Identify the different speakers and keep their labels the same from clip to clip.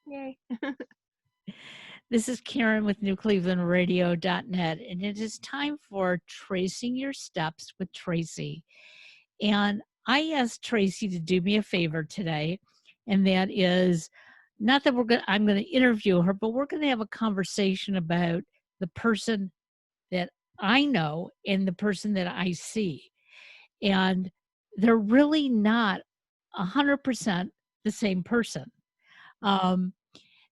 Speaker 1: Yay.
Speaker 2: This is Karen with NewClevelandRadio.net, and it is time for Tracing Your Steps with Tracy. And I asked Tracy to do me a favor today, and that is not that I'm going to interview her, but we're going to have a conversation about the person that I know and the person that I see. And they're really not 100% the same person. Um,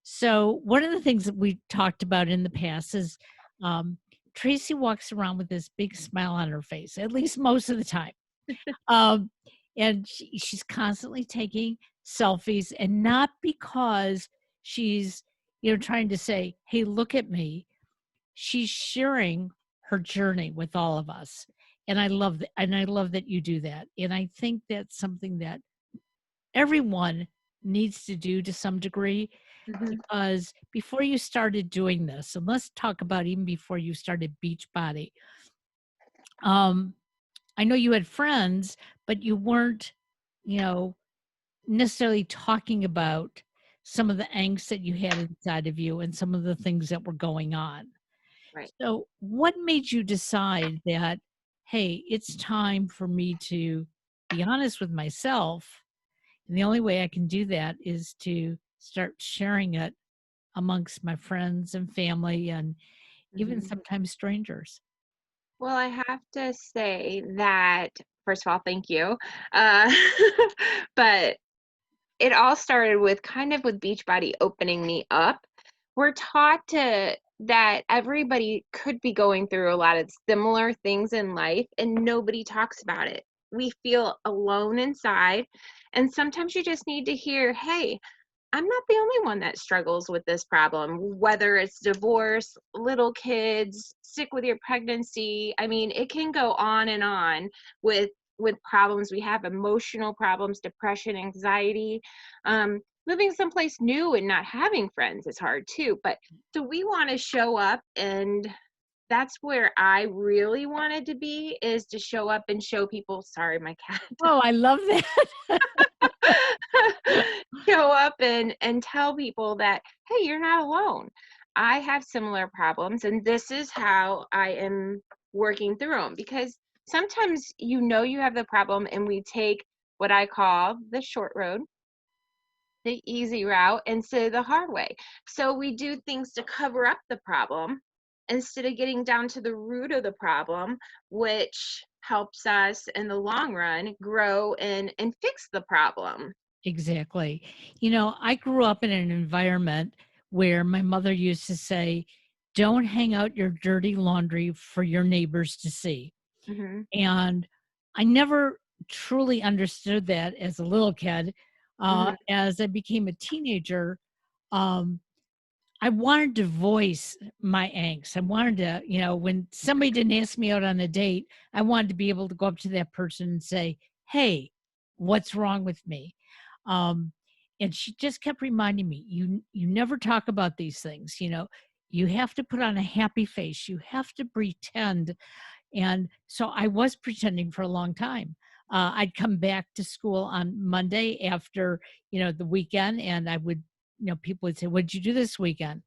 Speaker 2: so one of the things that we talked about in the past is um, Tracy walks around with this big smile on her face, at least most of the time. Um, and she's constantly taking selfies, and not because she's, trying to say, hey, look at me. She's sharing her journey with all of us. And I love that. And I love that you do that. And I think that's something that everyone needs to do to some degree,
Speaker 1: Mhm.
Speaker 2: because before you started doing this, and let's talk about even before you started Beachbody, um, I know you had friends, but you weren't, you know, necessarily talking about some of the angst that you had inside of you and some of the things that were going on.
Speaker 1: Right.
Speaker 2: So, what made you decide that, hey, it's time for me to be honest with myself? And the only way I can do that is to start sharing it amongst my friends and family and even
Speaker 1: Mhm.
Speaker 2: sometimes strangers.
Speaker 1: Well, I have to say that, first of all, thank you. Uh, but it all started with kind of with Beachbody opening me up. We're taught to that everybody could be going through a lot of similar things in life and nobody talks about it. We feel alone inside, and sometimes you just need to hear, "Hey, I'm not the only one that struggles with this problem," whether it's divorce, little kids, sick with your pregnancy. I mean, it can go on with problems we have, emotional problems, depression, anxiety. Moving someplace new and not having friends is hard too. But so we want to show up, and that's where I really wanted to be, is to show up and show people. Sorry, my cat.
Speaker 2: Oh, I love that.
Speaker 1: Show up and tell people that, hey, you're not alone. I have similar problems, and this is how I am working through them. Because sometimes you have the problem, and we take what I call the short road, the easy route, instead of the hard way. So we do things to cover up the problem instead of getting down to the root of the problem, which helps us in the long run grow and fix the problem.
Speaker 2: Exactly. I grew up in an environment where my mother used to say, don't hang out your dirty laundry for your neighbors to see.
Speaker 1: Hmm.
Speaker 2: And I never truly understood that as a little kid.
Speaker 1: Hmm.
Speaker 2: As I became a teenager, um, I wanted to voice my angst. I wanted to, when somebody didn't ask me out on a date, I wanted to be able to go up to that person and say, hey, what's wrong with me? Um, and she just kept reminding me, you never talk about these things, you have to put on a happy face. You have to pretend. And so I was pretending for a long time. I'd come back to school on Monday after, the weekend, and I would, people would say, what'd you do this weekend?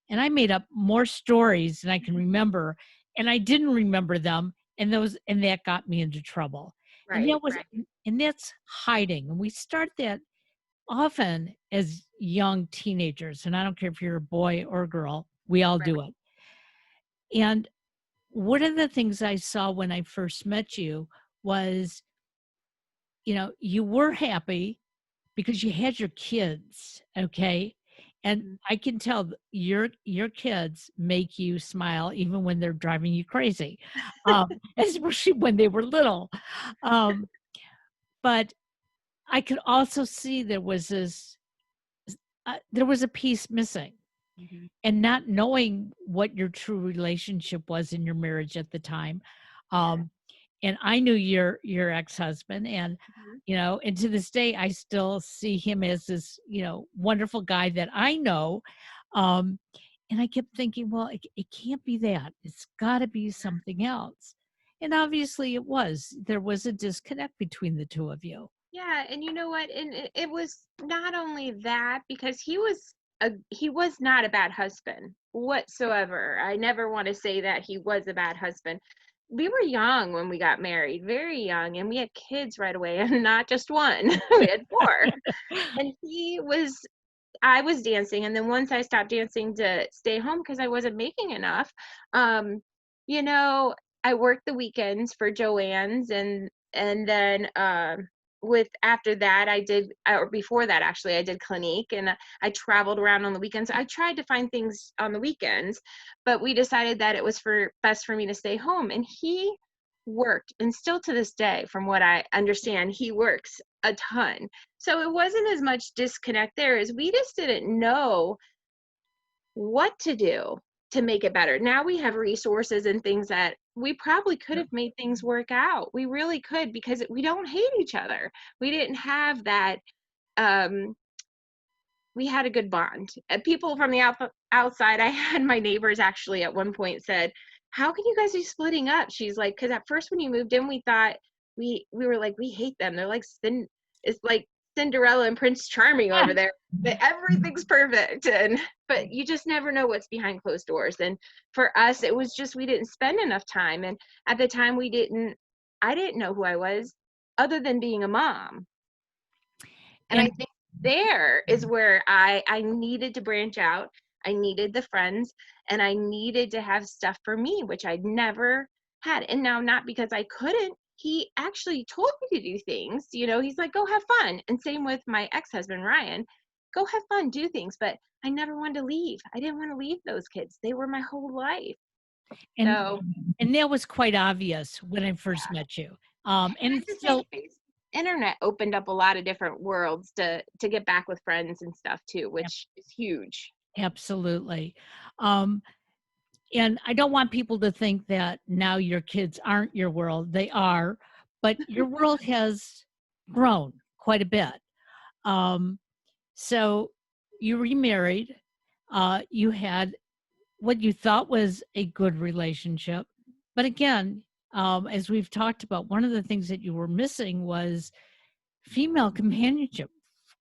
Speaker 2: And I made up more stories than I can remember, and I didn't remember them, and that got me into trouble. And
Speaker 1: Right, right,
Speaker 2: that's hiding. And we start that often as young teenagers, and I don't care if you're a boy or a girl, we all
Speaker 1: right.
Speaker 2: do it. And one of the things I saw when I first met you was, you were happy because you had your kids, okay? And
Speaker 1: Mhm.
Speaker 2: I can tell your kids make you smile even when they're driving you crazy, especially when they were little. Um, but I could also see there was a piece missing,
Speaker 1: Mhm.
Speaker 2: and not knowing what your true relationship was in your marriage at the time.
Speaker 1: Yeah.
Speaker 2: Um, and I knew your ex-husband, and
Speaker 1: Mhm.
Speaker 2: and to this day I still see him as this, wonderful guy that I know. Um, and I kept thinking, well, it can't be that. It's got to be something else. And obviously it was. There was a disconnect between the two of you.
Speaker 1: Yeah, and you know what? And it was not only that, because he was he was not a bad husband whatsoever. I never want to say that he was a bad husband. We were young when we got married, very young, and we had kids right away, and not just one. We had four. And I was dancing, and then once I stopped dancing to stay home because I wasn't making enough, um, you know, I worked the weekends for Joann's, and then with after that I did, or before that actually, I did Clinique, and I traveled around on the weekends. I tried to find things on the weekends, but we decided that it was for best for me to stay home. And he worked, and still to this day, from what I understand, he works a ton. So it wasn't as much disconnect there as we just didn't know what to do to make it better. Now we have resources and things that we probably could have made things work out. We really could, because we don't hate each other. We didn't have that. um we had a good bond. People from the outside, I had my neighbors actually at one point said, "How can you guys be splitting up?" She's like, "Because at first when you moved in, we thought we were like, we hate them. They're like it's like Cinderella and Prince Charming over there. That everything's perfect." And but you just never know what's behind closed doors. And for us, it was just we didn't spend enough time. And at the time, I didn't know who I was other than being a mom. And I
Speaker 2: And
Speaker 1: think there is where I needed to branch out. I needed the friends, and I needed to have stuff for me, which I'd never had. And now, not because I couldn't, he actually told me to do things. He's like, "Go have fun." And same with my ex-husband, Ryan. "Go have fun, do things." But I never wanted to leave. I didn't want to leave those kids. They were my whole life.
Speaker 2: and
Speaker 1: So,
Speaker 2: and that was quite obvious when I first met you.
Speaker 1: and
Speaker 2: And
Speaker 1: I
Speaker 2: it's
Speaker 1: just think
Speaker 2: still
Speaker 1: internet opened up a lot of different worlds to get back with friends and stuff too, which is huge.
Speaker 2: absolutely. Um, and I don't want people to think that now your kids aren't your world. They are, but your world has grown quite a bit. Um, so you remarried. You had what you thought was a good relationship. But again, as we've talked about, one of the things that you were missing was female companionship,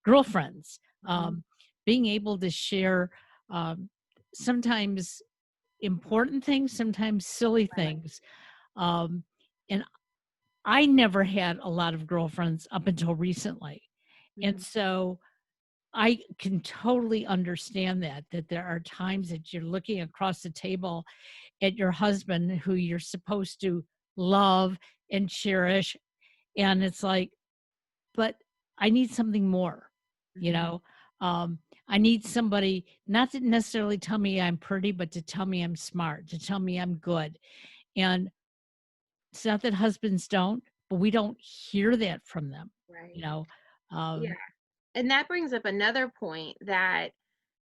Speaker 2: girlfriends,
Speaker 1: Mhm.
Speaker 2: being able to share um, sometimes important things, sometimes silly
Speaker 1: Right.
Speaker 2: things. Um, and I never had a lot of girlfriends up until recently. And
Speaker 1: Mhm.
Speaker 2: so I can totally understand that there are times that you're looking across the table at your husband who you're supposed to love and cherish. And it's like, but I need something more, you
Speaker 1: Mhm.
Speaker 2: know? Um, I need somebody not to necessarily tell me I'm pretty, but to tell me I'm smart, to tell me I'm good. And it's not that husbands don't, but we don't hear that from them, you
Speaker 1: Right.
Speaker 2: know?
Speaker 1: Yeah.
Speaker 2: Um,
Speaker 1: And that brings up another point that,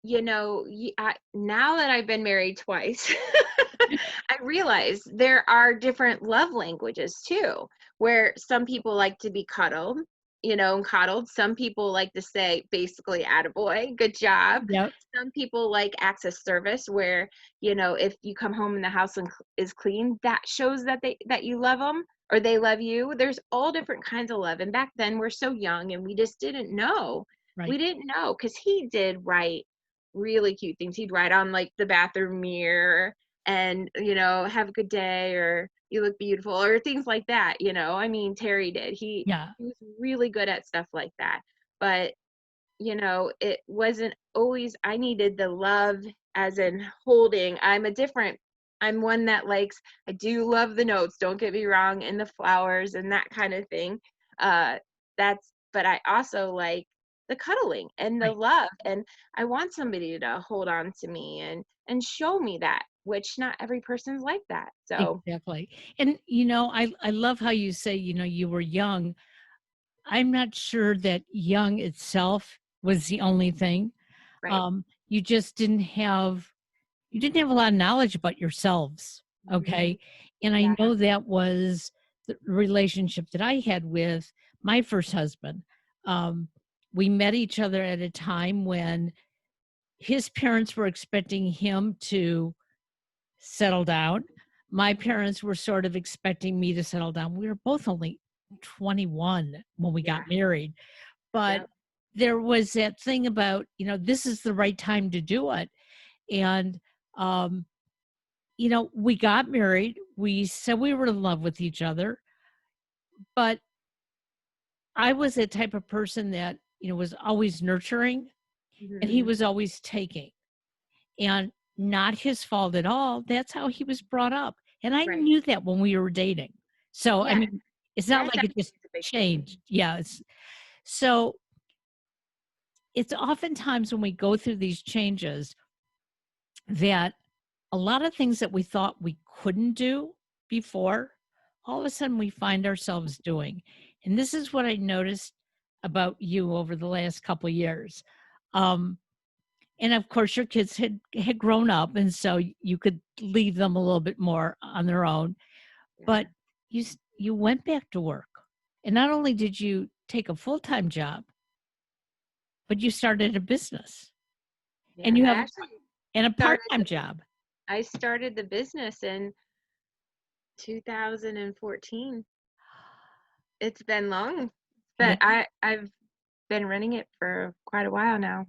Speaker 1: now that I've been married twice, I realize there are different love languages too, where some people like to be cuddled, and coddled. Some people like to say basically attaboy, good job.
Speaker 2: yep,
Speaker 1: Some people like acts of service where, if you come home and the house is clean, that shows that you love them or they love you. There's all different kinds of love. And back then we're so young and we just didn't know. We
Speaker 2: right.
Speaker 1: didn't know because he did write really cute things. He'd write on like the bathroom mirror and, have a good day or you look beautiful or things like that. I mean, Terry did.
Speaker 2: Yeah,
Speaker 1: He was really good at stuff like that. But it wasn't always, I needed the love as in holding. I'm one that likes, I do love the notes, don't get me wrong, and the flowers and that kind of thing. Uh, but I also like the cuddling and the
Speaker 2: right.
Speaker 1: love. And I want somebody to hold on to me and show me that, which not every person's like that. So,
Speaker 2: Exactly. And, I love how you say, you were young. I'm not sure that young itself was the only thing.
Speaker 1: right.
Speaker 2: You just didn't have a lot of knowledge about yourselves.
Speaker 1: Hmm.
Speaker 2: Okay. And I
Speaker 1: Yeah.
Speaker 2: know that was the relationship that I had with my first husband. Um, we met each other at a time when his parents were expecting him to settle down. My parents were sort of expecting me to settle down. We were both only 21 when we
Speaker 1: Yeah.
Speaker 2: got married, but
Speaker 1: Yep.
Speaker 2: there was that thing about, this is the right time to do it. And, um, we got married. We said we were in love with each other, but I was that type of person that, was always nurturing and he
Speaker 1: Mhm.
Speaker 2: was always taking. And not his fault at all. That's how he was brought up. And I
Speaker 1: Right.
Speaker 2: knew that when we were dating. So, I
Speaker 1: Yeah,
Speaker 2: mean, it's not
Speaker 1: that
Speaker 2: like it
Speaker 1: definitely
Speaker 2: just
Speaker 1: is a big thing.
Speaker 2: changed. Yeah. So it's oftentimes when we go through these changes that a lot of things that we thought we couldn't do before, all of a sudden we find ourselves doing. And this is what I noticed about you over the last couple years. Um, and of course, your kids had grown up, and so you could leave them a little bit more on their own. But
Speaker 1: Yeah.
Speaker 2: you went back to work, and not only did you take a full-time job, but you started a business,
Speaker 1: Yeah,
Speaker 2: and you
Speaker 1: I
Speaker 2: have
Speaker 1: actually
Speaker 2: and a
Speaker 1: started
Speaker 2: part-time
Speaker 1: the
Speaker 2: job.
Speaker 1: I started the business in 2014. It's been long,
Speaker 2: Yeah,
Speaker 1: but I've been running it for quite a while now.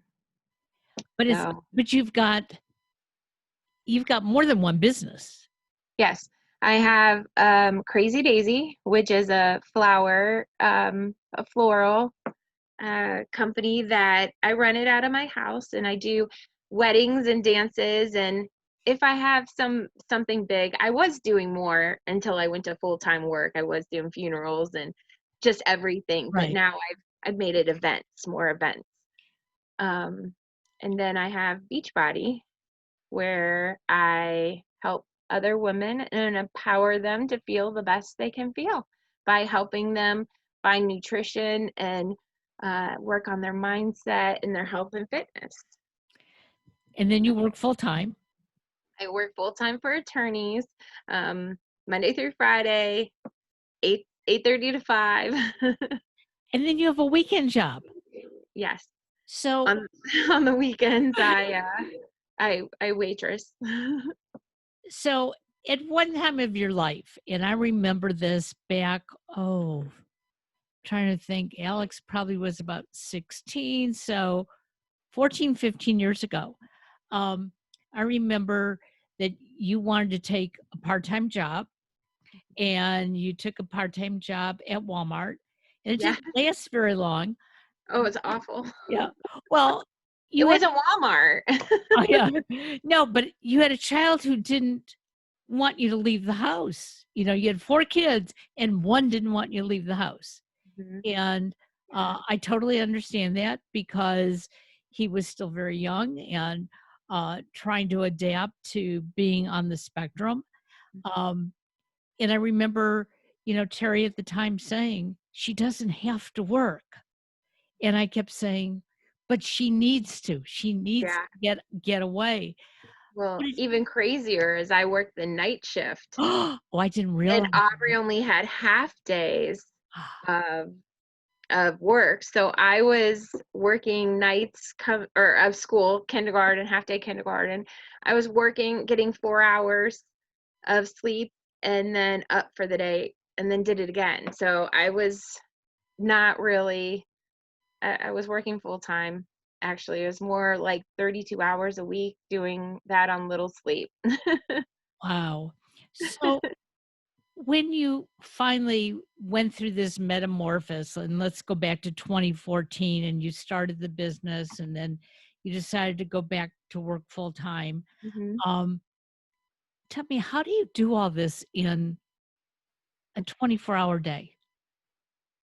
Speaker 2: but it's
Speaker 1: So,
Speaker 2: but you've got more than one business.
Speaker 1: yes, I have Crazy Daisy, which is a floral company that I run it out of my house, and I do weddings and dances. And if I have something big, I was doing more until I went to full-time work. I was doing funerals and just everything, but
Speaker 2: Right.
Speaker 1: now I've made it events, more events. Um, and then I have Beachbody, where I help other women and empower them to feel the best they can feel by helping them find nutrition and work on their mindset and their health and fitness.
Speaker 2: And then you work full-time,
Speaker 1: I work full time for attorneys, um, Monday through Friday, 8:30 to 5.
Speaker 2: and then you have a weekend job.
Speaker 1: Yes,
Speaker 2: So
Speaker 1: on on the weekends I waitress.
Speaker 2: so at one time of your life, and I remember this back, trying to think, Alex probably was about 16, so 14, 15 years ago. Um, I remember that you wanted to take a part-time job and you took a part-time job at Walmart and it
Speaker 1: Yeah.
Speaker 2: didn't last very long.
Speaker 1: Oh, it's awful.
Speaker 2: Yeah. Well,
Speaker 1: It
Speaker 2: you had
Speaker 1: wasn't Walmart.
Speaker 2: oh, yeah. No, but you had a child who didn't want you to leave the house. You had 4 kids and one didn't want you to leave the house.
Speaker 1: Mhm.
Speaker 2: And
Speaker 1: Yeah.
Speaker 2: I totally understand that because he was still very young and trying to adapt to being on the spectrum. Um, and I remember, Terry at the time saying, she doesn't have to work. And I kept saying, but she needs to. She needs
Speaker 1: Yeah.
Speaker 2: to get away.
Speaker 1: Well,
Speaker 2: What did
Speaker 1: even crazier is I worked the night shift,
Speaker 2: oh, I didn't
Speaker 1: and
Speaker 2: realize
Speaker 1: Aubrey
Speaker 2: that.
Speaker 1: only had half days of work. So I was working nights or of school, kindergarten, half day kindergarten. I was working, getting 4 hours of sleep, and then up for the day, and then did it again. So I was not really. I was working full time. Actually, it was more like 32 hours a week doing that on little sleep.
Speaker 2: Wow. So when you finally went through this metamorphosis, and let's go back to 2014, and you started the business, and then you decided to go back to work full time.
Speaker 1: Mhm.
Speaker 2: Um, Tell me, how do you do all this in a 24-hour day?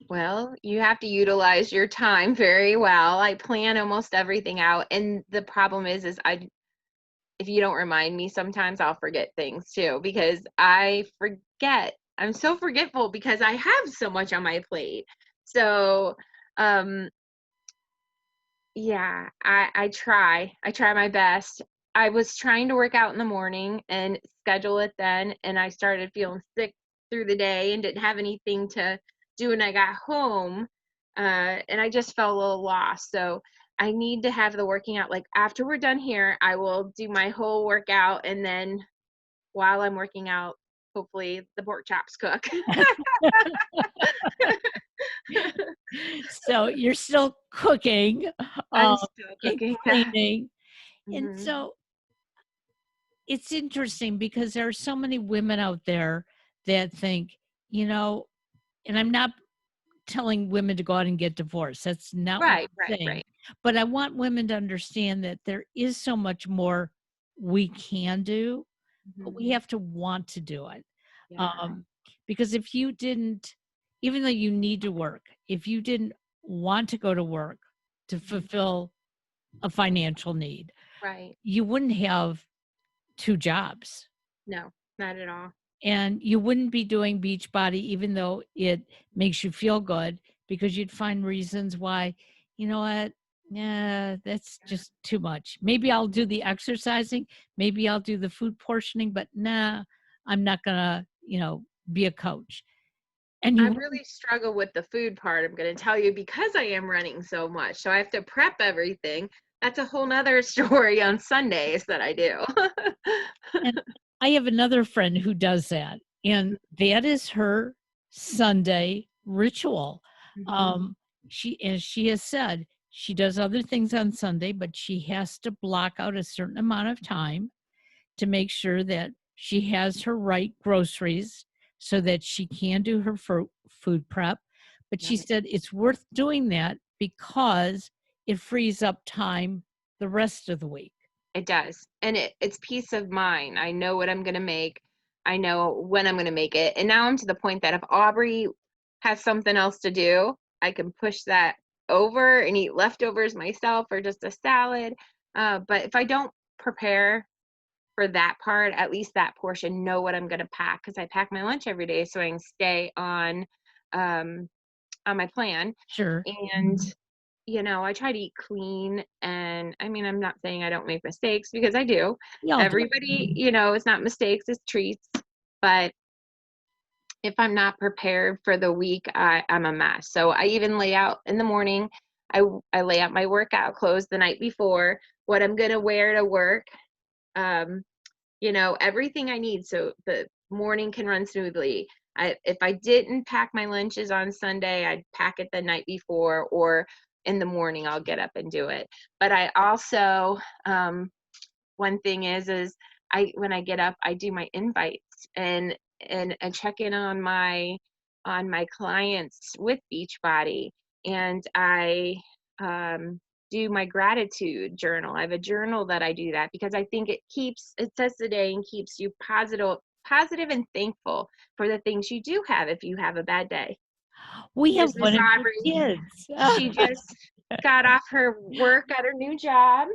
Speaker 1: Well, you have to utilize your time very well. I plan almost everything out, and the problem is I if you don't remind me, sometimes I'll forget things too because I forget. I'm so forgetful because I have so much on my plate. So, um, yeah, I try my best. I was trying to work out in the morning and schedule it then, and I started feeling sick through the day and didn't have anything to do when I got home. And I just felt a little lost. So I need to have the working out. Like after we're done here, I will do my whole workout, and then while I'm working out, hopefully the pork chops cook.
Speaker 2: So you're still cooking,
Speaker 1: I'm
Speaker 2: um,
Speaker 1: still
Speaker 2: and
Speaker 1: cooking.
Speaker 2: cleaning. And
Speaker 1: Mhm.
Speaker 2: so it's interesting because there are so many women out there that think, you know, and I'm not telling women to go out and get divorced. That's not what
Speaker 1: Right,
Speaker 2: I'm
Speaker 1: right,
Speaker 2: saying.
Speaker 1: right.
Speaker 2: But I want women to understand that there is so much more we can do, but
Speaker 1: Mhm.
Speaker 2: we have to want to do it.
Speaker 1: Yeah.
Speaker 2: Um, because if you didn't, even though you need to work, if you didn't want to go to work to
Speaker 1: Mhm.
Speaker 2: fulfill a financial need,
Speaker 1: Right.
Speaker 2: you wouldn't have 2 jobs.
Speaker 1: No, not at all.
Speaker 2: And you wouldn't be doing Beachbody even though it makes you feel good, because you'd find reasons why, you know what? Yeah, that's just too much. Maybe I'll do the exercising, maybe I'll do the food portioning, but nah, I'm not gonna, be a coach. And
Speaker 1: I
Speaker 2: you
Speaker 1: really struggle with the food part, I'm gonna tell you, because I am running so much, so I have to prep everything. That's a whole nother story on Sundays that I do.
Speaker 2: and I have another friend who does that, and that is her Sunday ritual.
Speaker 1: Mhm.
Speaker 2: Um, as she has said, she does other things on Sunday, but she has to block out a certain amount of time to make sure that she has her right groceries so that she can do her food prep. But she
Speaker 1: Right.
Speaker 2: said it's worth doing that because it frees up time the rest of the week.
Speaker 1: It does, and it's peace of mind. I know what I'm gonna make. I know when I'm gonna make it, and now I'm to the point that if Aubrey has something else to do, I can push that over and eat leftovers myself or just a salad. But if I don't prepare for that part, at least that portion, know what I'm gonna pack because I pack my lunch every day so I can stay um, on my plan.
Speaker 2: Sure.
Speaker 1: And I try to eat clean, and I mean, I'm not saying I don't make mistakes because I do.
Speaker 2: We all do.
Speaker 1: Everybody, it's not mistakes, it's treats. But if I'm not prepared for the week, I'm a mess. So I even lay out in the morning. I lay out my workout clothes the night before, what I'm gonna wear to work, um, everything I need so the morning can run smoothly. If I didn't pack my lunches on Sunday, I'd pack it the night before, or in the morning I'll get up and do it. But I also, one thing is I when I get up, I do my invites and check in on my clients with Beachbody, and I do my gratitude journal. I have a journal that I do that because I think it sets the day and keeps you positive and thankful for the things you do have if you have a bad day.
Speaker 2: We have
Speaker 1: Here's
Speaker 2: one
Speaker 1: Miss
Speaker 2: of your
Speaker 1: Aubrey.
Speaker 2: kids.
Speaker 1: She just got off her work at her new job.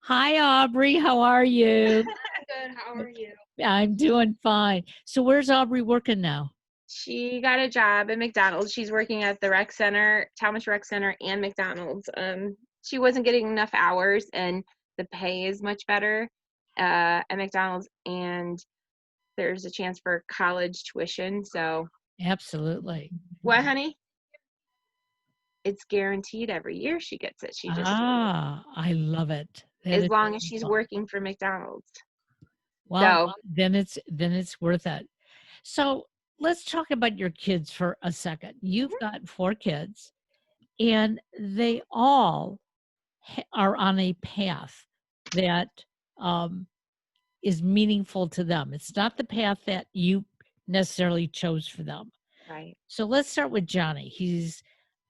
Speaker 2: Hi, Aubrey. How are you?
Speaker 1: Good. How are you?
Speaker 2: I'm doing fine. So, where's Aubrey working now?
Speaker 1: She got a job at McDonald's. She's working at the rec center, Talmadge Rec Center, and McDonald's. She wasn't getting enough hours, and the pay is much better at McDonald's, and there's a chance for college tuition. So,
Speaker 2: Absolutely.
Speaker 1: what, honey? It's guaranteed every year she gets it. She just told me,
Speaker 2: I love it. That
Speaker 1: as
Speaker 2: is
Speaker 1: long as she's
Speaker 2: wonderful.
Speaker 1: working for McDonald's.
Speaker 2: Well,
Speaker 1: So,
Speaker 2: then it's worth it. So, let's talk about your kids for a second. You've got 4 kids, and they all are on a path that um, is meaningful to them. It's not the path that you necessarily chose for them.
Speaker 1: right.
Speaker 2: So let's start with Johnny. He's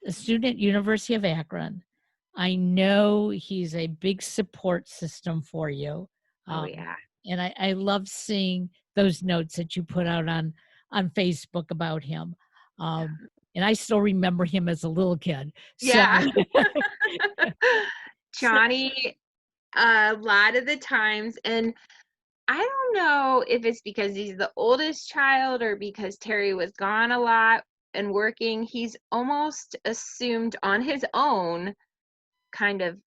Speaker 2: a student at University of Akron. I know he's a big support system for you.
Speaker 1: Oh,
Speaker 2: Um,
Speaker 1: yeah.
Speaker 2: and I love seeing those notes that you put out on Facebook about him. Um, and I still remember him as a little kid. So,
Speaker 1: Yeah.
Speaker 2: so
Speaker 1: Johnny, a lot of the times, and I don't know if it's because he's the oldest child or because Terry was gone a lot and working. He's almost assumed on his own kind of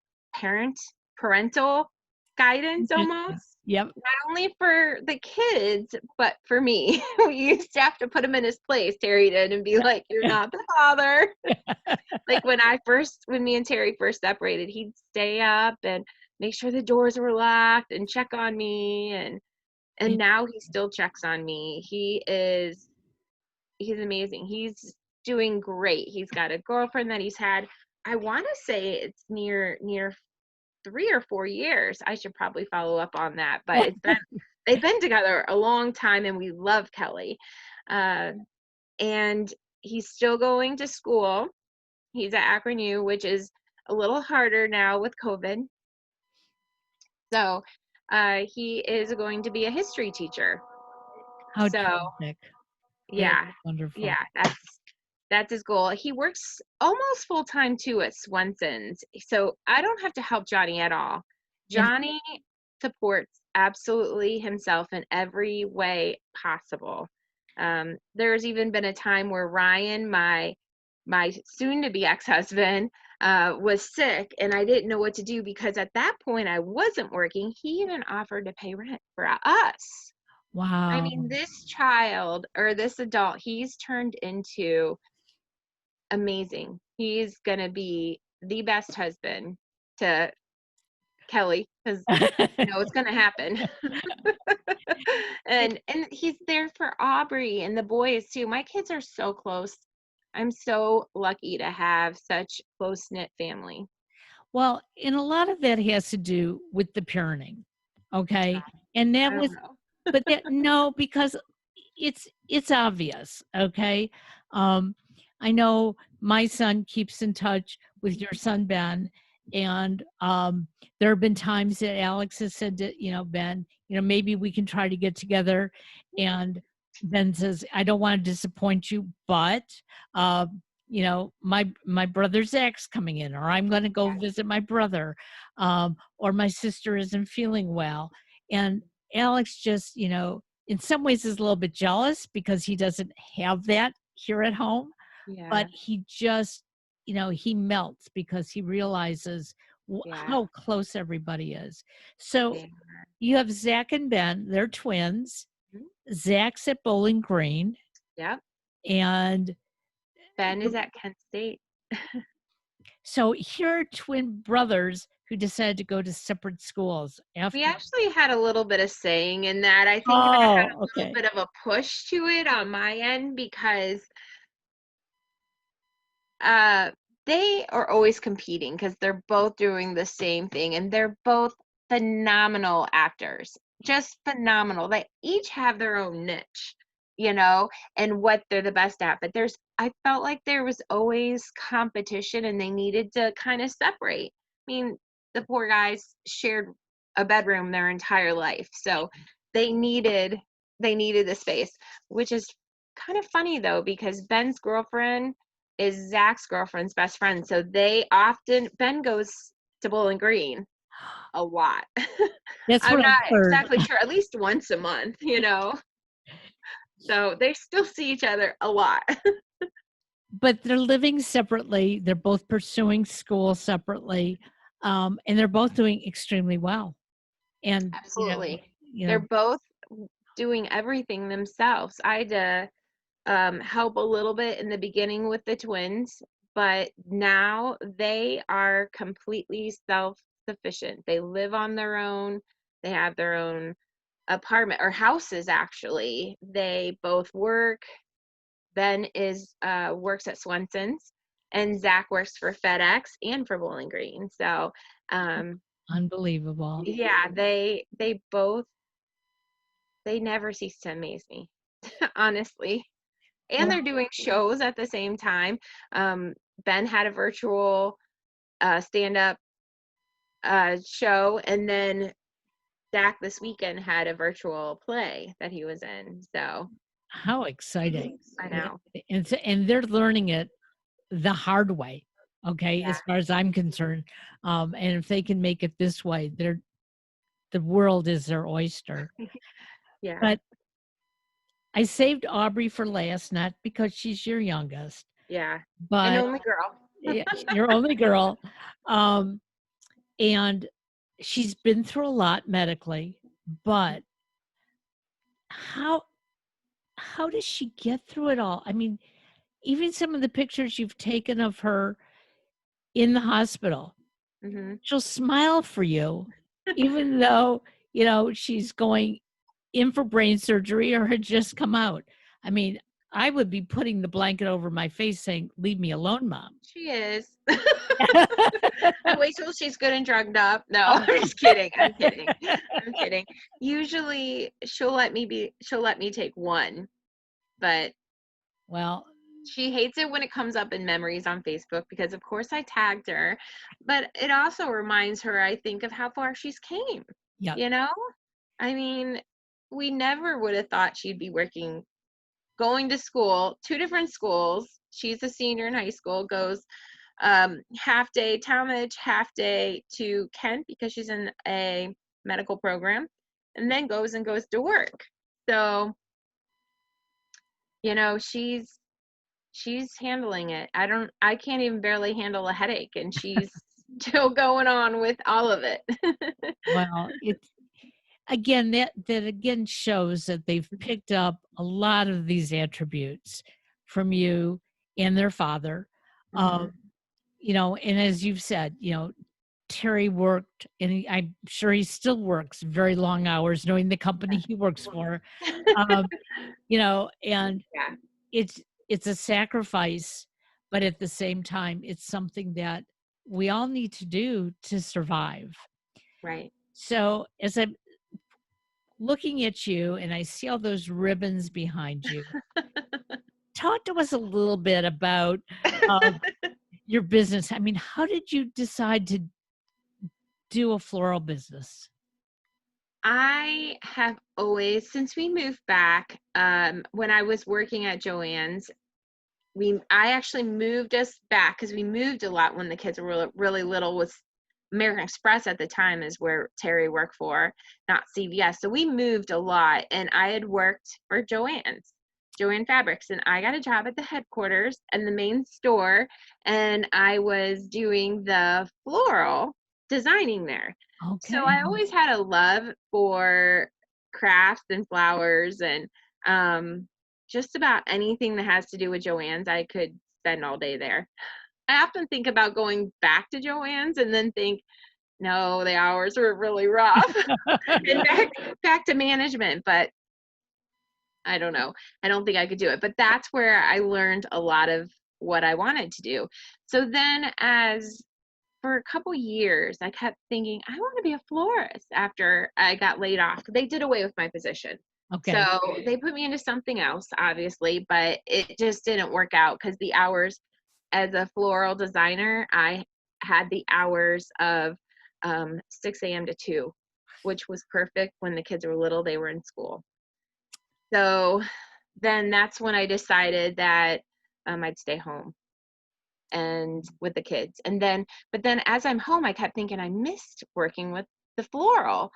Speaker 1: parental guidance
Speaker 2: interesting.
Speaker 1: almost.
Speaker 2: Yep.
Speaker 1: Not only for the kids, but for me. We used to have to put him in his place, Terry did, and be like, "You're not the father." Like when me and Terry first separated, he'd stay up and make sure the doors were locked and check on me, and now he still checks on me. He's amazing. doing great. He's got a girlfriend that he's had, I want to say it's near 3 or 4 years. I should probably follow up on that, but they've been together a long time, and we love Kelly. Uh, and he's still going to school. He's at Akron U, which is a little harder now with COVID. So he is going to be a history teacher.
Speaker 2: How
Speaker 1: So
Speaker 2: terrific. That is
Speaker 1: yeah,
Speaker 2: wonderful.
Speaker 1: yeah, that's his goal. He works almost full time too at Swenson's, so I don't have to help Johnny at all.
Speaker 2: And
Speaker 1: Johnny supports absolutely himself in every way possible. There's even been a time where Ryan, my soon-to-be ex-husband, was sick, and I didn't know what to do because at that point I wasn't working. He even offered to pay rent for us. I
Speaker 2: wow.
Speaker 1: mean, this child or this adult, he's turned into amazing. He's gonna be the best husband to Kelly because you know it's gonna happen. And he's there for Aubrey and the boys too. My kids are so close. I'm so lucky to have such close-knit family.
Speaker 2: Well, and a lot of that has to do with the parenting, okay? And
Speaker 1: I
Speaker 2: that
Speaker 1: don't
Speaker 2: was
Speaker 1: know.
Speaker 2: but that no, because it's obvious, okay? Um, I know my son keeps in touch with your son, Ben, and, there have been times that Alex has said to, Ben, "Maybe we can try to get together," and Ben says, "I don't wanna disappoint you, but, my brother Zach's coming in, or I'm gonna go visit my brother, or my sister isn't feeling well." And Alex just, in some ways is a little bit jealous because he doesn't have that here at home, but
Speaker 1: Yeah,
Speaker 2: he just, he melts because he realizes
Speaker 1: yeah,
Speaker 2: how close everybody is. So
Speaker 1: yeah.
Speaker 2: you have Zach and Ben, they're twins.
Speaker 1: Mhm.
Speaker 2: Zach's at Bowling Green,
Speaker 1: Yep.
Speaker 2: and
Speaker 1: Ben is at Kent State.
Speaker 2: so here are twin brothers who decided to go to separate schools
Speaker 1: We
Speaker 2: after.
Speaker 1: actually had a little bit of saying in that. I think that had
Speaker 2: Oh,
Speaker 1: a little
Speaker 2: okay.
Speaker 1: bit of a push to it on my end because uh they are always competing because they're both doing the same thing and they're both phenomenal actors. Just phenomenal. They each have their own niche, and what they're the best at. But I felt like there was always competition and they needed to kind of separate. I mean, the poor guys shared a bedroom their entire life. So they needed they needed the space, which is kind of funny though because Ben's girlfriend is Zach's girlfriend's best friend. So Ben goes to Bowling Green a lot.
Speaker 2: That's
Speaker 1: I'm
Speaker 2: what I've
Speaker 1: not
Speaker 2: heard.
Speaker 1: exactly sure, at least once a month. So they still see each other a lot.
Speaker 2: But they're living separately. They're both pursuing school separately, and they're both doing extremely well. And
Speaker 1: Absolutely.
Speaker 2: you
Speaker 1: They're
Speaker 2: know,
Speaker 1: both doing everything themselves. I had to help a little bit in the beginning with the twins, but now they are completely self-sufficient. They live on their own. They have their own apartment or houses actually. They both work. Ben is works at Swenson's and Zach works for FedEx and for Bowling Green. So um
Speaker 2: unbelievable.
Speaker 1: yeah, they never cease to amaze me, honestly. And
Speaker 2: Well,
Speaker 1: they're doing shows at the same time. Ben had a virtual stand-up show, and then Zach this weekend had a virtual play that he was in. So
Speaker 2: how exciting.
Speaker 1: I
Speaker 2: Yeah,
Speaker 1: know.
Speaker 2: and they're learning it the hard way, okay,
Speaker 1: Yeah.
Speaker 2: as far as I'm concerned. And if they can make it this way, the world is their oyster.
Speaker 1: Yeah.
Speaker 2: But I saved Aubrey for last, not because she's your youngest,
Speaker 1: Yeah. An
Speaker 2: but
Speaker 1: only girl.
Speaker 2: yeah, your only girl. Um, and she's been through a lot medically, but how how does she get through it all? I mean, even some of the pictures you've taken of her in the hospital,
Speaker 1: Hmm.
Speaker 2: she'll smile for you, even though, she's going in for brain surgery or had just come out. I mean, I would be putting the blanket over my face saying, "Leave me alone, mom."
Speaker 1: She is. I wait till she's good and drugged up. No,
Speaker 2: Oh.
Speaker 1: I'm just kidding. I'm kidding. I'm kidding. Usually she'll let me take one, but
Speaker 2: Well,
Speaker 1: she hates it when it comes up in memories on Facebook because of course I tagged her, but it also reminds her, I think, of how far she's came,
Speaker 2: yeah.
Speaker 1: you know? I mean, we never would have thought she'd be going to school, two different schools. She's a senior in high school, goes half day Talmadge, half day to Kent because she's in a medical program, and then goes to work. So, she's handling it. I can't even barely handle a headache, and she's still going on with all of it.
Speaker 2: Well, it's again that again shows that they've picked up a lot of these attributes from you and their father.
Speaker 1: Mm-hmm.
Speaker 2: And as you've said, Terry worked, and I'm sure he still works very long hours, knowing the company he works for. Um, and
Speaker 1: Yeah,
Speaker 2: it's a sacrifice, but at the same time, it's something that we all need to do to survive.
Speaker 1: right.
Speaker 2: So as I'm looking at you and I see all those ribbons behind you, talk to us a little bit about uh, your business. I mean, how did you decide to do a floral business?
Speaker 1: I have always, since we moved back, when I was working at Joann's, I actually moved us back because we moved a lot when the kids were really, really little. Was American Express at the time is where Terry worked for, not CVS. So we moved a lot, and I had worked for Joann Fabrics, and I got a job at the headquarters and the main store, and I was doing the floral designing there. So
Speaker 2: Okay.
Speaker 1: I always had a love for crafts and flowers, and um, just about anything that has to do with Joann's, I could spend all day there. I often think about going back to Joann's and then think, no, the hours were really rough and back to management, but I don't know. I don't think I could do it. But that's where I learned a lot of what I wanted to do. So then as for a couple years, I kept thinking, I want to be a florist after I got laid off. They did away with my position.
Speaker 2: Okay.
Speaker 1: So they put me into something else, obviously, but it just didn't work out because the hours as a floral designer, I had the hours of 6 a.m. to 2, which was perfect when the kids were little, they were in school. So then that's when I decided that I'd stay home and with the kids. But then as I'm home, I kept thinking I missed working with the floral.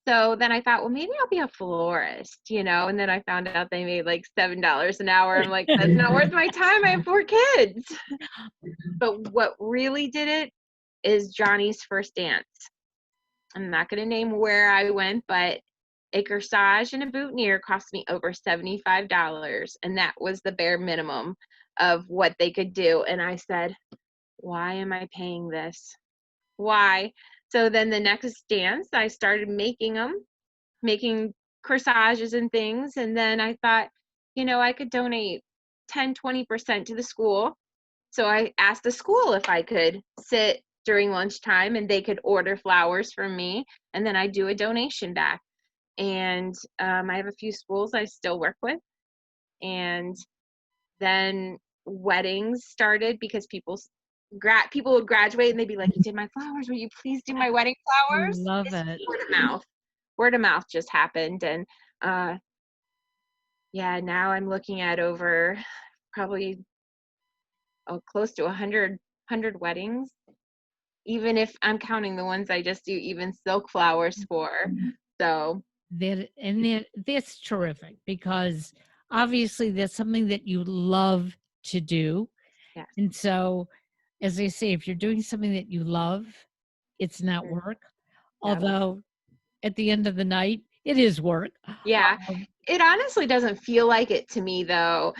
Speaker 1: So then I thought, well, maybe I'll be a florist, and then I found out they made like $7 an hour. I'm like, that's not worth my time. I have 4 kids. But what really did it is Johnny's first dance. I'm not going to name where I went, but a corsage and a boutonniere cost me over $75. And that was the bare minimum of what they could do. And I said, why am I paying this? Why? So then the next dance, I started making corsages and things. And then I thought, I could donate 10-20% to the school. So I asked the school if I could sit during lunchtime and they could order flowers from me. And then I do a donation back. And I have a few schools I still work with. And then weddings started because people would graduate and they'd be like, "You did my flowers. Will you please do my wedding flowers?"
Speaker 2: Love
Speaker 1: It's
Speaker 2: it.
Speaker 1: word of mouth. Word of mouth just happened, and uh, yeah, now I'm looking at over probably close to 100 weddings. Even if I'm counting the ones I just do, even silk flowers for. So
Speaker 2: That's terrific because obviously that's something that you love to do.
Speaker 1: yes,
Speaker 2: And so, as I say, if you're doing something that you love, it's not
Speaker 1: mm,
Speaker 2: work.
Speaker 1: yep.
Speaker 2: Although at the end of the night, it is work.
Speaker 1: Yeah,
Speaker 2: Um,
Speaker 1: it honestly doesn't feel like it to me though.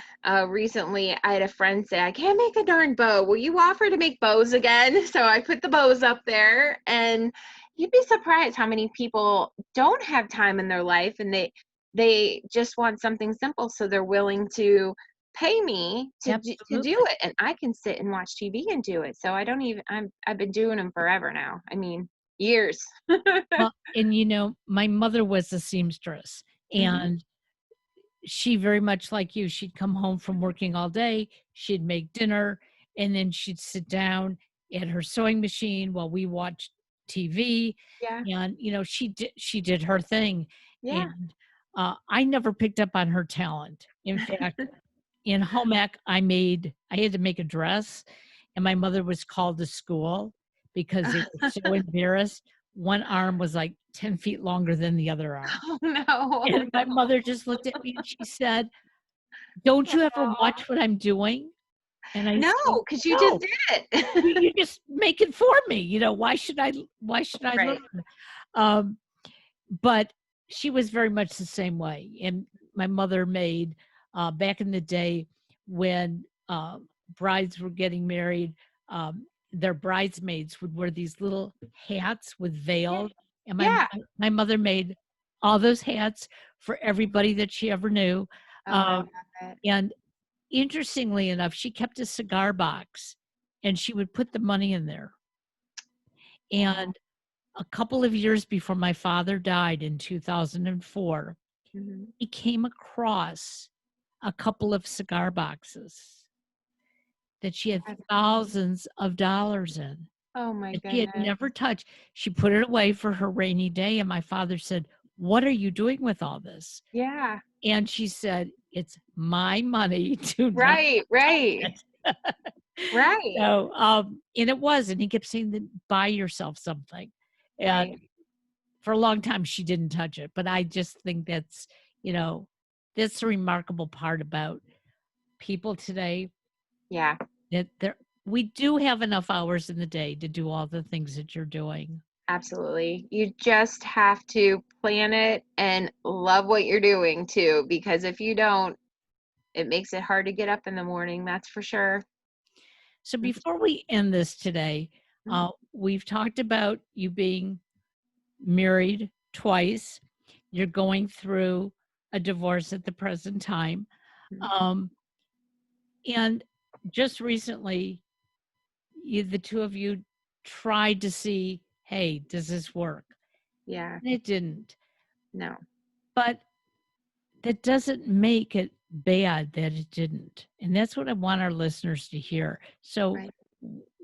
Speaker 1: Recently, I had a friend say, "I can't make a darn bow. Will you offer to make bows again?" So I put the bows up there, and you'd be surprised how many people don't have time in their life, and they just want something simple, so they're willing to pay me to do
Speaker 2: Absolutely.
Speaker 1: it, and I can sit and watch TV and do it. So I don't even I've been doing them forever now. I mean, years.
Speaker 2: Well, and my mother was a seamstress,
Speaker 1: Mhm.
Speaker 2: and she very much like you, she'd come home from working all day, she'd make dinner, and then she'd sit down at her sewing machine while we watched TV,
Speaker 1: Yeah.
Speaker 2: and, she did her thing,
Speaker 1: Yeah.
Speaker 2: and, I never picked up on her talent. In fact, in home ec, I had to make a dress, and my mother was called to school because they were so embarrassed. One arm was, like, 10 feet longer than the other arm.
Speaker 1: Oh, no. Oh,
Speaker 2: And my mother just looked at me and she said, "Don't you ever
Speaker 1: no.
Speaker 2: watch what I'm doing?" And I
Speaker 1: No,
Speaker 2: said,
Speaker 1: because you just
Speaker 2: "No,
Speaker 1: did
Speaker 2: you
Speaker 1: it.
Speaker 2: you just make it for me, why should I learn?"
Speaker 1: Right.
Speaker 2: Um, but she was very much the same way, and my mother made, back in the day when, brides were getting married, their bridesmaids would wear these little hats with
Speaker 1: Yeah.
Speaker 2: veils, and
Speaker 1: Yeah.
Speaker 2: my mother made all those hats for everybody that she ever knew,
Speaker 1: Oh, I
Speaker 2: uh,
Speaker 1: love it.
Speaker 2: and interestingly enough, she kept a cigar box, and she would put the money in there,
Speaker 1: Wow.
Speaker 2: and a couple of years before my father died in 2004,
Speaker 1: Mhm.
Speaker 2: he came across a couple of cigar boxes that she had
Speaker 1: That's
Speaker 2: thousands of dollars in
Speaker 1: oh my
Speaker 2: that she had
Speaker 1: goodness.
Speaker 2: never touched. She put it away for her rainy day, and my father said, "What are you doing with all this?"
Speaker 1: Yeah.
Speaker 2: And she said, "It's my money, do not
Speaker 1: Right,
Speaker 2: touch
Speaker 1: right,
Speaker 2: it."
Speaker 1: right,
Speaker 2: And it was, and he kept saying that, "Buy yourself something." And
Speaker 1: right.
Speaker 2: for a long time, she didn't touch it, but I just think you know, that's the remarkable part about people today,
Speaker 1: Yeah,
Speaker 2: that we do have enough hours in the day to do all the things that you're doing.
Speaker 1: absolutely. You just have to plan it and love what you're doing too, because if you don't, it makes it hard to get up in the morning, that's for sure.
Speaker 2: So
Speaker 1: That's
Speaker 2: before we end this today,
Speaker 1: mhm,
Speaker 2: we've talked about you being married twice. You're going through a divorce at the present time.
Speaker 1: mhm.
Speaker 2: Um, and just recently, the two of you tried to see, hey, does this work?
Speaker 1: Yeah,
Speaker 2: And it didn't.
Speaker 1: no,
Speaker 2: But that doesn't make it bad that it didn't. And that's what I want our listeners to hear. So
Speaker 1: right.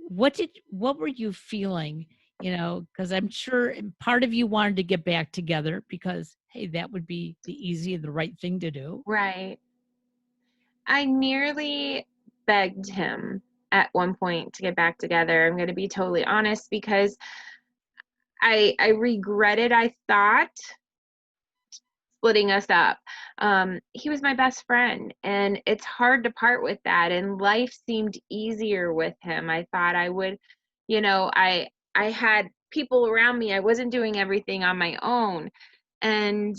Speaker 2: what were you feeling, because I'm sure part of you wanted to get back together because hey, that would be the easy and the right thing to do.
Speaker 1: Right. I nearly begged him at one point to get back together. I'm gonna be totally honest because I regretted, I thought, splitting us up. He was my best friend, and it's hard to part with that. And life seemed easier with him. I thought I would, I had people around me. I wasn't doing everything on my own, and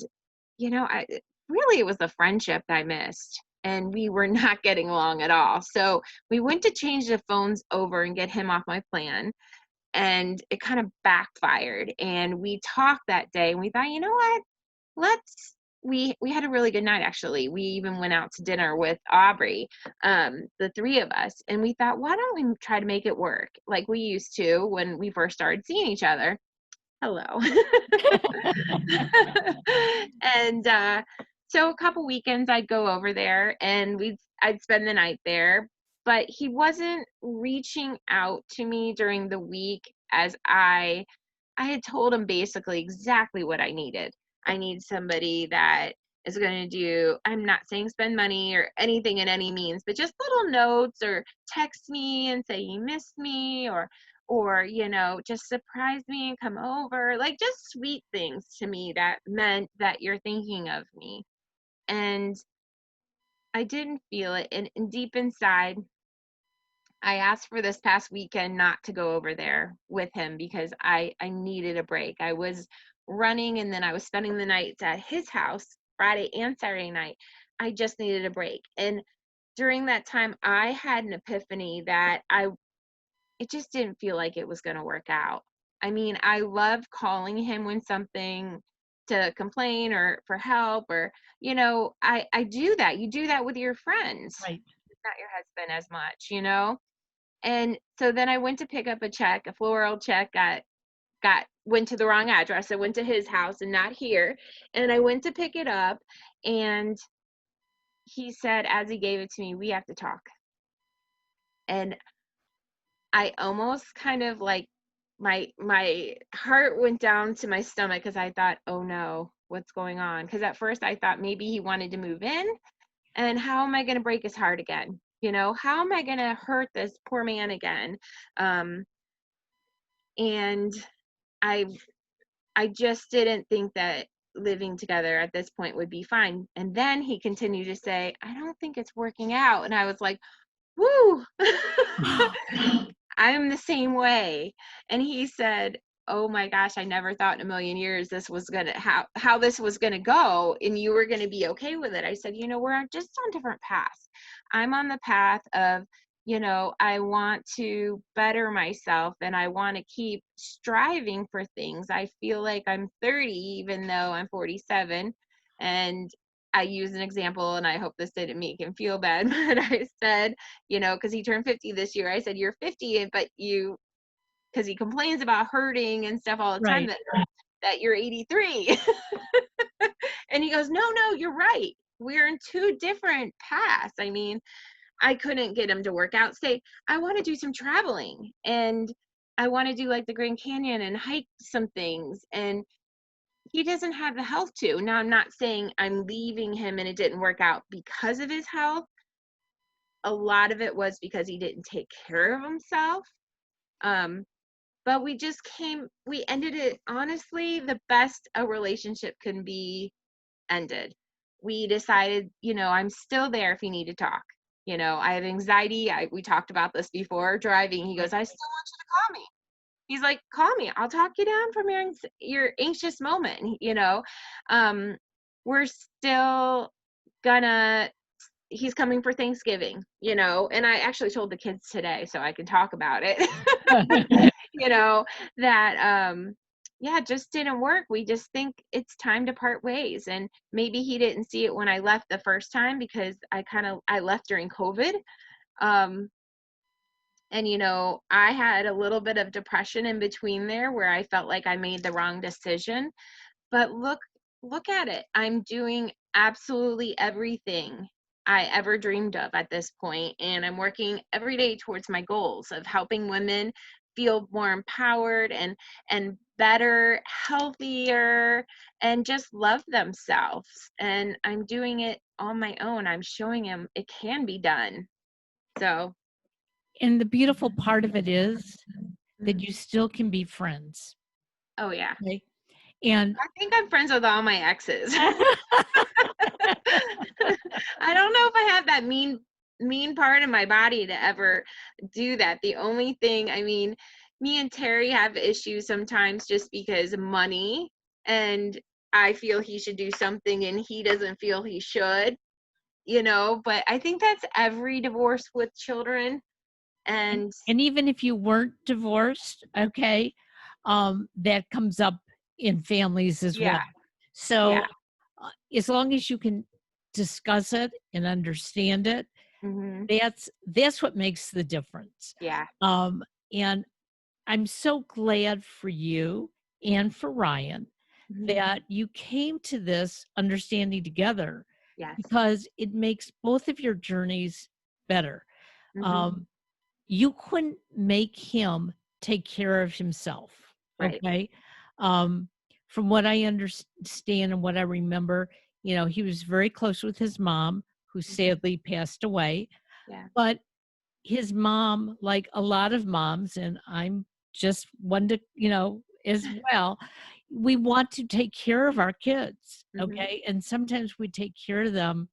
Speaker 1: I really it was the friendship I missed. And we were not getting along at all. So we went to change the phones over and get him off my plan. And it kind of backfired. And we talked that day and we thought, you know what? Let's we had a really good night actually. We even went out to dinner with Aubrey, the three of us, and we thought, why don't we try to make it work like we used to when we first started seeing each other? Hello. And so a couple weekends I'd go over there and I'd spend the night there, but he wasn't reaching out to me during the week as I had told him basically exactly what I needed. I need somebody that is going to do, I'm not saying spend money or anything in any means, but just little notes or text me and say he missed me or just surprise me and come over, like just sweet things to me that meant that you're thinking of me. And I didn't feel it, and deep inside I asked for this past weekend not to go over there with him because I needed a break. I was running and then I was spending the nights at his house Friday and Saturday night. I just needed a break. And during that time I had an epiphany that I it just didn't feel like it was going to work out. I mean, I love calling him when something to complain or for help, or I do that. You do that with your friends,
Speaker 2: Right.
Speaker 1: not your husband as much. And so then I went to pick up a check, a floral check, got went to the wrong address. I went to his house and not here. And I went to pick it up, and he said, as he gave it to me, "We have to talk." And I almost kind of like, my heart went down to my stomach, because I thought, "Oh no, what's going on?" Because at first I thought maybe he wanted to move in, and how am I going to break his heart again? How am I going to hurt this poor man again? Um, and I I just didn't think that living together at this point would be fine. And then he continued to say, "I don't think it's working out." And I was like, "Woo." I'm the same way. And he said, "Oh my gosh, I never thought in a million years this was gonna how this was gonna go, and you were gonna be okay with it." I said, "We're just on different paths. I'm on the path of, I want to better myself, and I want to keep striving for things. I feel like I'm 30, even though I'm 47." And I use an example, and I hope this didn't make him feel bad, but I said, because he turned 50 this year. I said, "You're 50, but because he complains about hurting and stuff all the time,
Speaker 2: Right.
Speaker 1: that you're 83." And he goes, "No, no, you're right. We're in two different paths." I mean, I couldn't get him to work out. Say, I want to do some traveling, and I want to do like the Grand Canyon and hike some things. And he doesn't have the health to. Now, I'm not saying I'm leaving him and it didn't work out because of his health. A lot of it was because he didn't take care of himself. Um, but we ended it honestly the best a relationship can be ended. We decided, I'm still there if you need to talk. I have anxiety. We talked about this before driving. He goes,
Speaker 2: Right.
Speaker 1: "I still want you to call me." He's like, "Call me. I'll talk you down from your anxious moment." Um, we're still gonna he's coming for Thanksgiving, and I actually told the kids today so I can talk about it. you know, that yeah, it just didn't work. We just think it's time to part ways. And maybe he didn't see it when I left the first time, because I left during COVID. Um and I had a little bit of depression in between there, where I felt like I made the wrong decision. But look at it. I'm doing absolutely everything I ever dreamed of at this point, and I'm working every day towards my goals of helping women feel more empowered and better, healthier, and just love themselves. And I'm doing it on my own. I'm showing him it can be done. So,
Speaker 2: And the beautiful part of it is that
Speaker 1: mhm.
Speaker 2: you still can be friends.
Speaker 1: Oh yeah.
Speaker 2: Okay. And
Speaker 1: I think I'm friends with all my exes. I don't know if I have that mean part of my body to ever do that. The only thing, I mean, me and Terry have issues sometimes just because of money, and I feel he should do something and he doesn't feel he should, but I think that's every divorce with children.
Speaker 2: and
Speaker 1: And
Speaker 2: and even if you weren't divorced, okay, that comes up in families as well.
Speaker 1: yeah, yeah.
Speaker 2: So, as long as you can discuss it and understand it,
Speaker 1: Mhm.
Speaker 2: that's what makes the difference.
Speaker 1: Yeah.
Speaker 2: And I'm so glad for you and for Ryan
Speaker 1: Mhm.
Speaker 2: that you came to this understanding together,
Speaker 1: Yes.
Speaker 2: because it makes both of your journeys better.
Speaker 1: Mhm.
Speaker 2: Um, you couldn't make him take care of himself,
Speaker 1: Right.
Speaker 2: okay? Um, from what I understand and what I remember, he was very close with his mom, who
Speaker 1: Mhm.
Speaker 2: sadly passed away.
Speaker 1: Yeah.
Speaker 2: But his mom, like a lot of moms, and I'm just one to, as well, we want to take care of our kids,
Speaker 1: Mhm.
Speaker 2: okay? And sometimes we take care of them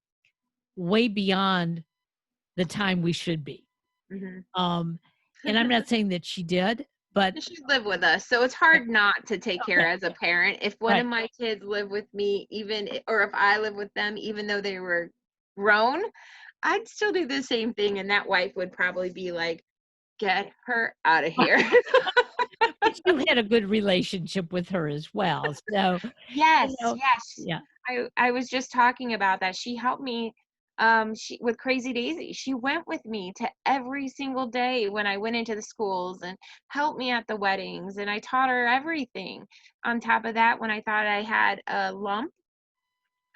Speaker 2: way beyond the time we should be.
Speaker 1: Mhm.
Speaker 2: Um, and I'm not saying that she did, but
Speaker 1: And she live with us, so it's
Speaker 2: right,
Speaker 1: hard not to take care
Speaker 2: okay,
Speaker 1: as a parent. If one of
Speaker 2: right.
Speaker 1: my kids live with me, or if I live with them, even though they were grown, I'd still do the same thing, and that wife would probably be like, "Get her out of here."
Speaker 2: But you had a good relationship with her as well, so, you
Speaker 1: Yes,
Speaker 2: know
Speaker 1: yes.
Speaker 2: yeah,
Speaker 1: I was just talking about that. She helped me, she with Crazy Daisy. She went with me to every single day when I went into the schools and helped me at the weddings, and I taught her everything. On top of that, when I thought I had a lump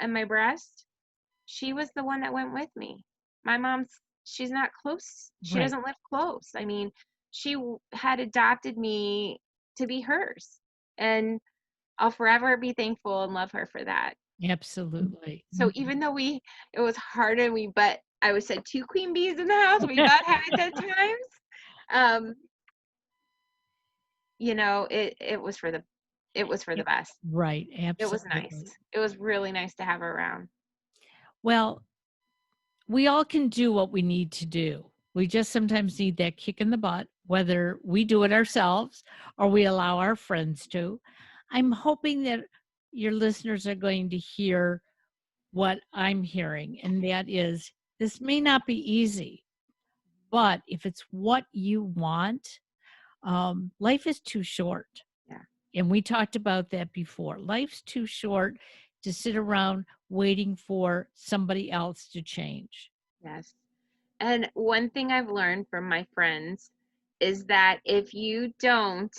Speaker 1: in my breast, she was the one that went with me. My mom's she's not close. She
Speaker 2: right,
Speaker 1: doesn't live close. I mean, had adopted me to be hers, and I'll forever be thankful and love her for that.
Speaker 2: absolutely.
Speaker 1: So even though it was hard and I was said two queen bees in the house, we butt heads at times. Um, it was for the
Speaker 2: Yep,
Speaker 1: best.
Speaker 2: right,
Speaker 1: It was nice.
Speaker 2: absolutely.
Speaker 1: It was really nice to have her around.
Speaker 2: Well, we all can do what we need to do. We just sometimes need that kick in the butt, whether we do it ourselves or we allow our friends to. I'm hoping that your listeners are going to hear what I'm hearing, and that is this may not be easy, but if it's what you want, life is too short.
Speaker 1: Yeah.
Speaker 2: And we talked about that before. Life's too short to sit around waiting for somebody else to change.
Speaker 1: Yes. And one thing I've learned from my friends is that if you don't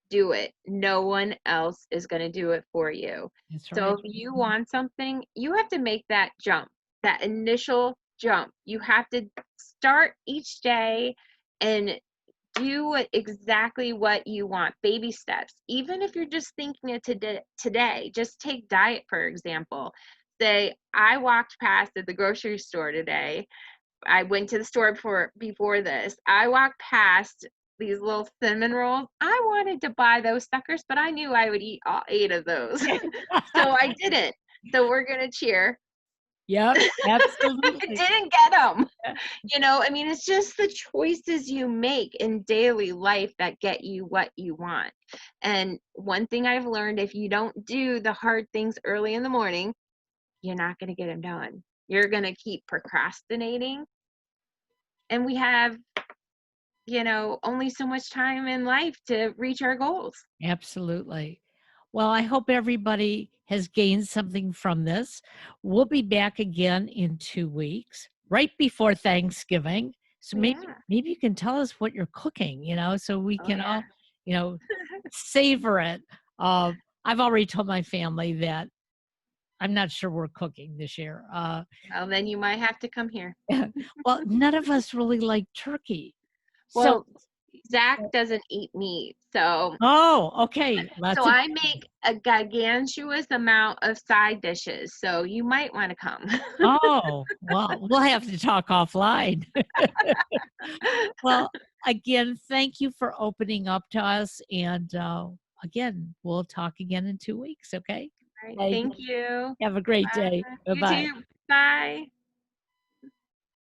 Speaker 1: do it, no one else is going to do it for you.
Speaker 2: That's
Speaker 1: So
Speaker 2: right.
Speaker 1: if you want something, you have to make that jump, that initial jump. You have to start each day and exactly what you want. Baby steps. Even if you're just thinking it today, just take diet for example. Say I walked past at the grocery store today. I went to the store before this. I walked past these little cinnamon rolls. I wanted to buy those suckers, but I knew I would eat all 8 of those. So I didn't. So we're gonna cheer.
Speaker 2: Yep,
Speaker 1: I
Speaker 2: absolutely.
Speaker 1: didn't get them.
Speaker 2: Yeah,
Speaker 1: I mean, it's just the choices you make in daily life that get you what you want. And one thing I've learned, if you don't do the hard things early in the morning, you're not gonna get them done. You're gonna keep procrastinating. And we have only so much time in life to reach our goals.
Speaker 2: absolutely. Well, I hope everybody has gained something from this. We'll be back again in 2 weeks, right before Thanksgiving. So
Speaker 1: Yeah.
Speaker 2: maybe you can tell us what you're cooking, so we
Speaker 1: Oh,
Speaker 2: can
Speaker 1: yeah.
Speaker 2: all, you know, savor it. I've already told my family that I'm not sure we're cooking this year.
Speaker 1: Well, then you might have to come here.
Speaker 2: Well, none of us really like turkey. So
Speaker 1: Well, Zach doesn't eat meat, so
Speaker 2: oh, okay, lots of
Speaker 1: I make a gargantuous amount of side dishes, so you might wanna come.
Speaker 2: oh, well, we'll have to talk offline. Well, again, thank you for opening up to us, and, again, we'll talk again in 2 weeks, okay?
Speaker 1: Alright,
Speaker 2: Thank
Speaker 1: thank
Speaker 2: you.
Speaker 1: you.
Speaker 2: Have a great day.
Speaker 1: Bye. You
Speaker 2: Bye-bye.
Speaker 1: too. Bye.